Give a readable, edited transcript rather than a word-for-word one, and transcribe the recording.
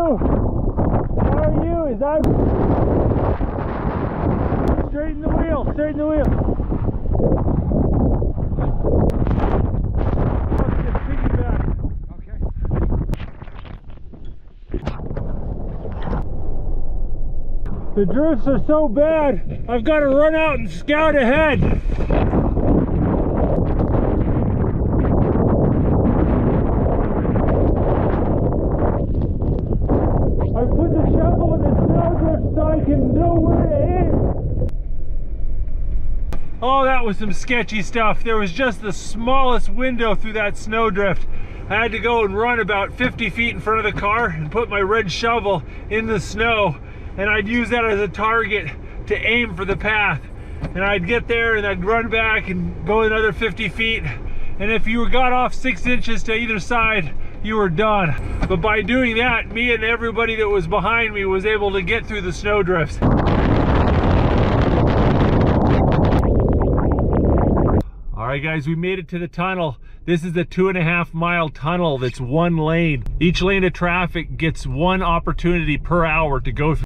you? How are you? Is that... Straighten the wheel, straighten the wheel. The drifts are so bad, I've got to run out and scout ahead. I put the shovel in the snowdrift so I can know where to aim. Oh, that was some sketchy stuff. There was just the smallest window through that snowdrift. I had to go and run about 50 feet in front of the car and put my red shovel in the snow. And I'd use that as a target to aim for the path. And I'd get there and I'd run back and go another 50 feet. And if you got off 6 inches to either side, you were done. But by doing that, me and everybody that was behind me was able to get through the snowdrifts. All right, guys, we made it to the tunnel. This is a 2.5 mile tunnel that's one lane. Each lane of traffic gets one opportunity per hour to go through.